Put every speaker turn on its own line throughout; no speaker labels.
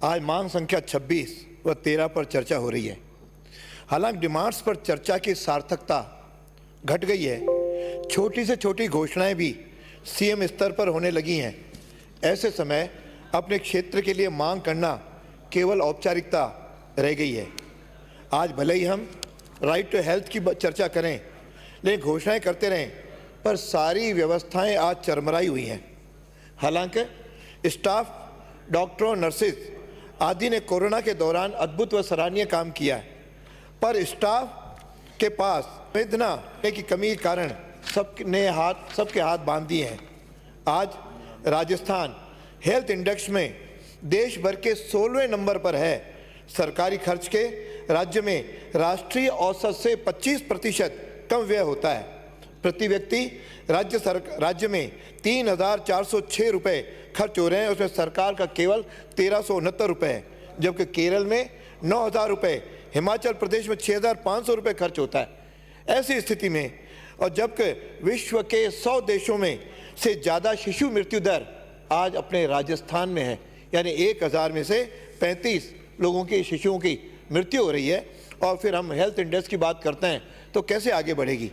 आज मांग संख्या 26 व 13 पर चर्चा हो रही है। हालांकि डिमांड्स पर चर्चा की सार्थकता घट गई है। छोटी से छोटी घोषणाएं भी सीएम स्तर पर होने लगी हैं। ऐसे समय अपने क्षेत्र के लिए मांग करना केवल औपचारिकता रह गई है। आज भले ही हम राइट टू हेल्थ की चर्चा करें, लेकिन घोषणाएं करते रहें, पर सारी व्यवस्थाएं आज चरमराई हुई हैं। हालांकि स्टाफ, डॉक्टरों, नर्सेज आदि ने कोरोना के दौरान अद्भुत व सराहनीय काम किया है, पर स्टाफ के पास संवेदना की कमी के कारण सबके हाथ बांध दिए हैं। आज राजस्थान हेल्थ इंडेक्स में देश भर के 16वें नंबर पर है। सरकारी खर्च के राज्य में राष्ट्रीय औसत से 25% कम व्यय होता है। प्रति व्यक्ति राज्य में 3,406 रुपये खर्च हो रहे हैं। उसमें सरकार का केवल 1,369 रुपये है, जबकि केरल में 9,000 रुपये, हिमाचल प्रदेश में 6,500 रुपये खर्च होता है। ऐसी स्थिति में और जबकि विश्व के 100 देशों में से ज़्यादा शिशु मृत्यु दर आज अपने राजस्थान में है, यानी 1,000 में से 35 लोगों की शिशुओं की मृत्यु हो रही है। और फिर हम हेल्थ इंडेक्स की बात करते हैं तो कैसे आगे बढ़ेगी।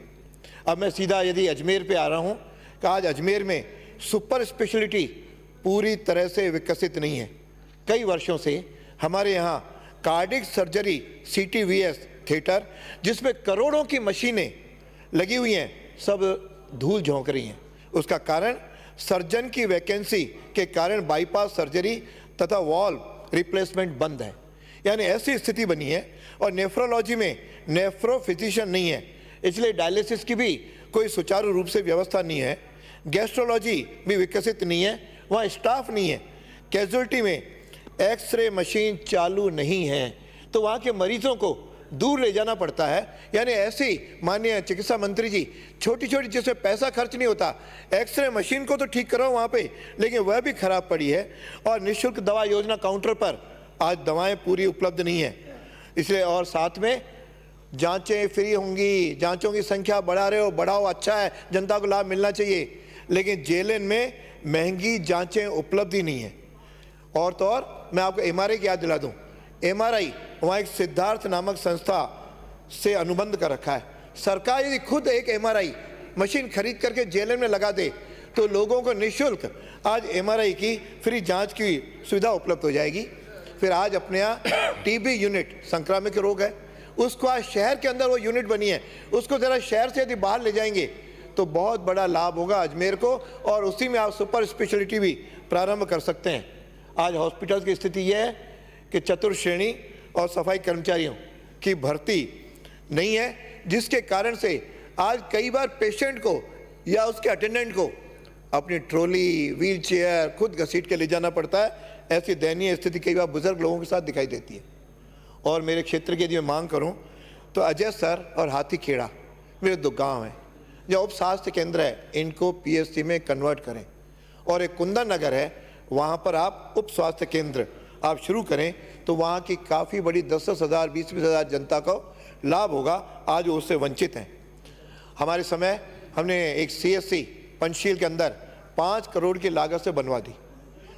अब मैं सीधा यदि अजमेर पे आ रहा हूँ कि आज अजमेर में सुपर स्पेशलिटी पूरी तरह से विकसित नहीं है। कई वर्षों से हमारे यहाँ कार्डिक सर्जरी CTVS थिएटर, जिसमें करोड़ों की मशीनें लगी हुई हैं, सब धूल झोंक रही हैं। उसका कारण सर्जन की वैकेंसी के कारण बाईपास सर्जरी तथा वॉल्व रिप्लेसमेंट बंद है, यानी ऐसी स्थिति बनी है। और नेफ्रोलॉजी में नेफ्रो फिजिशियन नहीं है, इसलिए डायलिसिस की भी कोई सुचारू रूप से व्यवस्था नहीं है। गैस्ट्रोलॉजी भी विकसित नहीं है, वहाँ स्टाफ नहीं है। कैजुअल्टी में एक्सरे मशीन चालू नहीं है, तो वहाँ के मरीजों को दूर ले जाना पड़ता है। यानी ऐसी माननीय चिकित्सा मंत्री जी, छोटी छोटी जिसमें पैसा खर्च नहीं होता, एक्सरे मशीन को तो ठीक करो वहाँ पे, लेकिन वह भी खराब पड़ी है। और निःशुल्क दवा योजना काउंटर पर आज दवाएं पूरी उपलब्ध नहीं है, इसलिए। और साथ में जांचें फ्री होंगी, जांचों की संख्या बढ़ा रहे हो, बढ़ाओ, अच्छा है, जनता को लाभ मिलना चाहिए, लेकिन जेएलएन में महंगी जांचें उपलब्ध ही नहीं है। और तो और मैं आपको MRI की याद दिला दूं। MRI वहाँ एक सिद्धार्थ नामक संस्था से अनुबंध कर रखा है। सरकार यदि खुद एक MRI मशीन खरीद करके जेएलएन में लगा दे तो लोगों को निःशुल्क आज MRI की फ्री जांच की सुविधा उपलब्ध हो जाएगी। फिर आज अपने यहाँ TB यूनिट, संक्रामक रोग है, उसको आज शहर के अंदर वो यूनिट बनी है, उसको ज़रा शहर से यदि बाहर ले जाएंगे तो बहुत बड़ा लाभ होगा अजमेर को, और उसी में आप सुपर स्पेशलिटी भी प्रारंभ कर सकते हैं। आज हॉस्पिटल की स्थिति यह है कि चतुर्थ श्रेणी और सफाई कर्मचारियों की भर्ती नहीं है, जिसके कारण से आज कई बार पेशेंट को या उसके अटेंडेंट को अपनी ट्रॉली, व्हील चेयर खुद घसीट के ले जाना पड़ता है। ऐसी दयनीय स्थिति कई बार बुजुर्ग लोगों के साथ दिखाई देती है। और मेरे क्षेत्र की यदि मैं मांग करूं तो अजय सर और हाथीखेड़ा मेरे 2 गांव हैं, जो उप स्वास्थ्य केंद्र है, इनको PSC में कन्वर्ट करें। और एक कुंदन नगर है, वहाँ पर आप उप स्वास्थ्य केंद्र आप शुरू करें तो वहाँ की काफ़ी बड़ी 10-10 हज़ार, 20-20 हज़ार जनता को लाभ होगा। आज वो उससे वंचित हैं। हमारे समय हमने एक CSC पंचशील के अंदर 5 करोड़ की लागत से बनवा दी,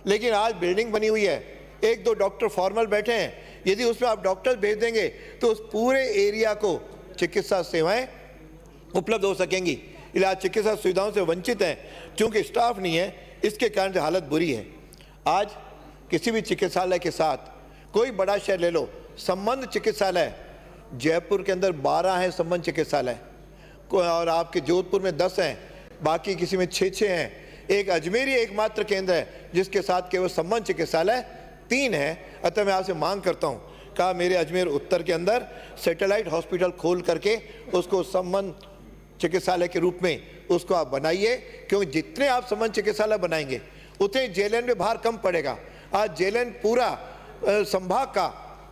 लेकिन आज बिल्डिंग बनी हुई है, 1-2 डॉक्टर फॉर्मल बैठे हैं। यदि उसमें आप डॉक्टर भेज देंगे तो उस पूरे एरिया को चिकित्सा सेवाएं उपलब्ध हो सकेंगी। इलाज चिकित्सा सुविधाओं से वंचित हैं, क्योंकि स्टाफ नहीं है, इसके कारण से हालत बुरी है। आज किसी भी चिकित्सालय के साथ, कोई बड़ा शहर ले लो, संबंध चिकित्सालय जयपुर के अंदर 12 हैं संबंध चिकित्सालय, और आपके जोधपुर में 10 हैं, बाकी किसी में 6-6 हैं। एक अजमेर ही एकमात्र केंद्र है जिसके साथ केवल संबंध चिकित्सालय 3 है। अतः मैं आपसे मांग करता हूँ कि मेरे अजमेर उत्तर के अंदर सैटेलाइट हॉस्पिटल खोल करके उसको संबंध चिकित्सालय के रूप में उसको आप बनाइए, क्योंकि जितने आप संबंध चिकित्सालय बनाएंगे उतने जेएलएन में भार कम पड़ेगा। आज जेएलएन पूरा संभाग का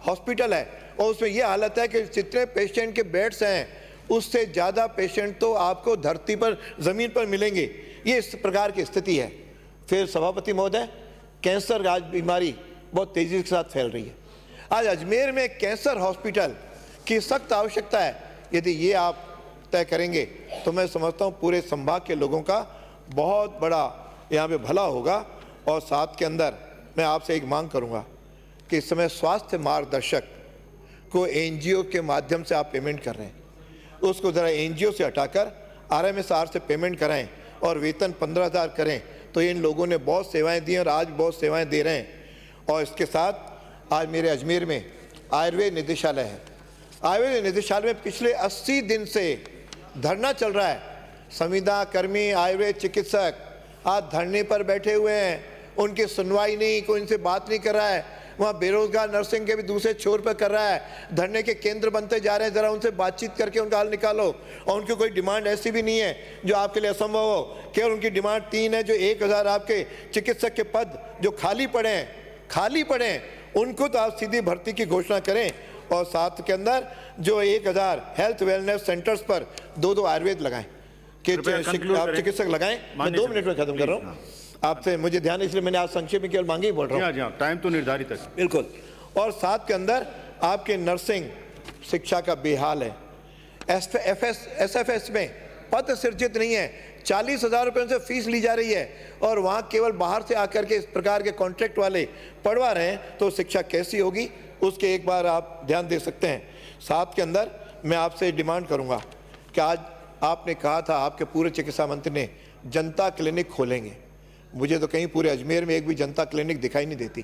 हॉस्पिटल है, और उसमें यह हालत है कि जितने पेशेंट के बेड्स हैं उससे ज़्यादा पेशेंट तो आपको धरती पर, ज़मीन पर मिलेंगे। ये इस प्रकार की स्थिति है। फिर सभापति महोदय, कैंसर आज बीमारी बहुत तेज़ी के साथ फैल रही है। आज अजमेर में कैंसर हॉस्पिटल की सख्त आवश्यकता है। यदि ये आप तय करेंगे तो मैं समझता हूँ पूरे संभाग के लोगों का बहुत बड़ा यहाँ पे भला होगा। और साथ के अंदर मैं आपसे एक मांग करूँगा कि इस समय स्वास्थ्य मार्गदर्शक को एनजीओ के माध्यम से आप पेमेंट कर रहे हैं, उसको ज़रा एनजीओ से हटाकर आरएमएसआर से पेमेंट कराएं और वेतन 15,000 करें, तो इन लोगों ने बहुत सेवाएं दी और आज बहुत सेवाएं दे रहे हैं। और इसके साथ आज मेरे अजमेर में आयुर्वेद निदेशालय है। आयुर्वेद निदेशालय में पिछले 80 दिन से धरना चल रहा है। संविदा कर्मी, आयुर्वेद चिकित्सक आज धरने पर बैठे हुए हैं, उनकी सुनवाई नहीं, कोई इनसे बात नहीं कर रहा है। वहाँ बेरोजगार नर्सिंग के भी दूसरे छोर पर कर रहा है, धरने के केंद्र बनते जा रहे हैं। ज़रा उनसे बातचीत करके उनका हल निकालो। और उनकी कोई डिमांड ऐसी भी नहीं है जो आपके लिए असंभव हो। केवल उनकी डिमांड 3 है, जो 1000 आपके चिकित्सक के पद जो खाली पड़े हैं उनको तो आप सीधी भर्ती की घोषणा करें। और साथ के अंदर जो 1000 हेल्थ वेलनेस सेंटर्स पर 2 आयुर्वेद लगाएं कि आप चिकित्सक लगाएं। मैं 2 मिनट में खत्म कर रहा हूँ आपसे, मुझे ध्यान है, इसलिए मैंने आज संक्षेप में केवल मांगे ही बोल रहा हूँ।
टाइम तो निर्धारित है।
बिल्कुल। और साथ के अंदर आपके नर्सिंग शिक्षा का बेहाल है। एसएफएस में पद सृजित नहीं है, 40,000 रुपये उनसे फीस ली जा रही है और वहाँ केवल बाहर से आकर के इस प्रकार के कॉन्ट्रैक्ट वाले पढ़वा रहे हैं, तो शिक्षा कैसी होगी, उसके एक बार आप ध्यान दे सकते हैं। साथ के अंदर मैं आपसे डिमांड करूँगा कि आज आपने कहा था, आपके पूर्व चिकित्सा मंत्री ने जनता क्लिनिक खोलेंगे। मुझे तो कहीं पूरे अजमेर में एक भी जनता क्लिनिक दिखाई नहीं देती।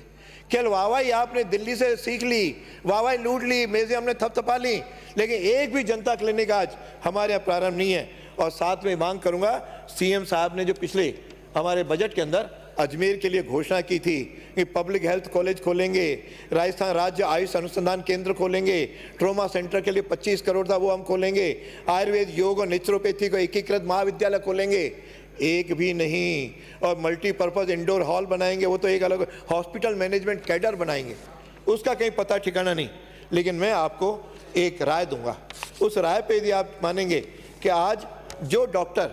केवल वाहवाही आपने दिल्ली से सीख ली, वाहवाही लूट ली, मेज़ें हमने थपथपा ली, लेकिन एक भी जनता क्लिनिक आज हमारे यहाँ प्रारंभ नहीं है। और साथ में मांग करूँगा, सीएम साहब ने जो पिछले हमारे बजट के अंदर अजमेर के लिए घोषणा की थी कि पब्लिक हेल्थ कॉलेज खोलेंगे, राजस्थान राज्य आयुष अनुसंधान केंद्र खोलेंगे, ट्रोमा सेंटर के लिए 25 करोड़ था वो हम खोलेंगे, आयुर्वेद, योग और नेचुरोपैथी को एकीकृत महाविद्यालय खोलेंगे, एक भी नहीं। और मल्टीपर्पज़ इंडोर हॉल बनाएंगे, वो तो एक अलग हॉस्पिटल मैनेजमेंट कैडर बनाएंगे, उसका कहीं पता ठिकाना नहीं। लेकिन मैं आपको एक राय दूंगा, उस राय पे यदि आप मानेंगे कि आज जो डॉक्टर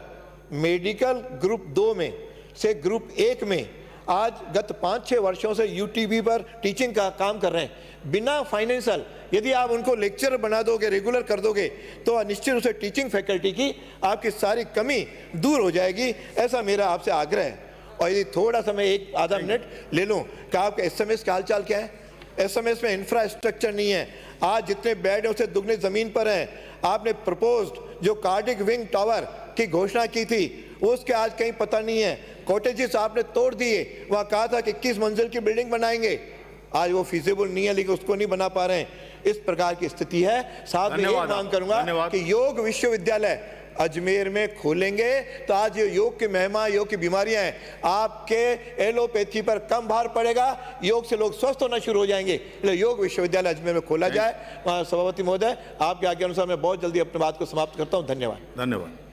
मेडिकल ग्रुप 2 में से ग्रुप 1 में आज गत 5-6 वर्षों से यूटीबी पर टीचिंग का काम कर रहे हैं बिना फाइनेंशियल, यदि आप उनको लेक्चरर बना दोगे, रेगुलर कर दोगे, तो निश्चित रूप से टीचिंग फैकल्टी की आपकी सारी कमी दूर हो जाएगी। ऐसा मेरा आपसे आग्रह है। और यदि थोड़ा सा मैं 1-आधा मिनट ले लूँ कि आपका एसएमएस का हालचाल क्या है। एसएमएस में इंफ्रास्ट्रक्चर नहीं है। आज जितने बेड हैं उससे दुगने ज़मीन पर हैं। आपने प्रपोज्ड जो कार्डिक विंग टावर की घोषणा की थी, उसके आज कहीं पता नहीं है। कॉटेजेस आपने तोड़ दिए, वहाँ कहा था कि 21 मंजिल की बिल्डिंग बनाएंगे, आज वो फिजिबल नहीं है, लेकिन उसको नहीं बना पा रहे हैं। इस प्रकार की स्थिति है। साथ में ये मांग करूंगा कि योग विश्वविद्यालय अजमेर में खोलेंगे तो आज ये योग की महिमा, योग की बीमारियां हैं, आपके एलोपैथी पर कम भार पड़ेगा, योग से लोग स्वस्थ होना शुरू हो जाएंगे। इसलिए योग विश्वविद्यालय अजमेर में खोला जाए। सभापति महोदय, आपके आज्ञा अनुसार मैं बहुत जल्दी अपनी बात को समाप्त करता हूँ। धन्यवाद।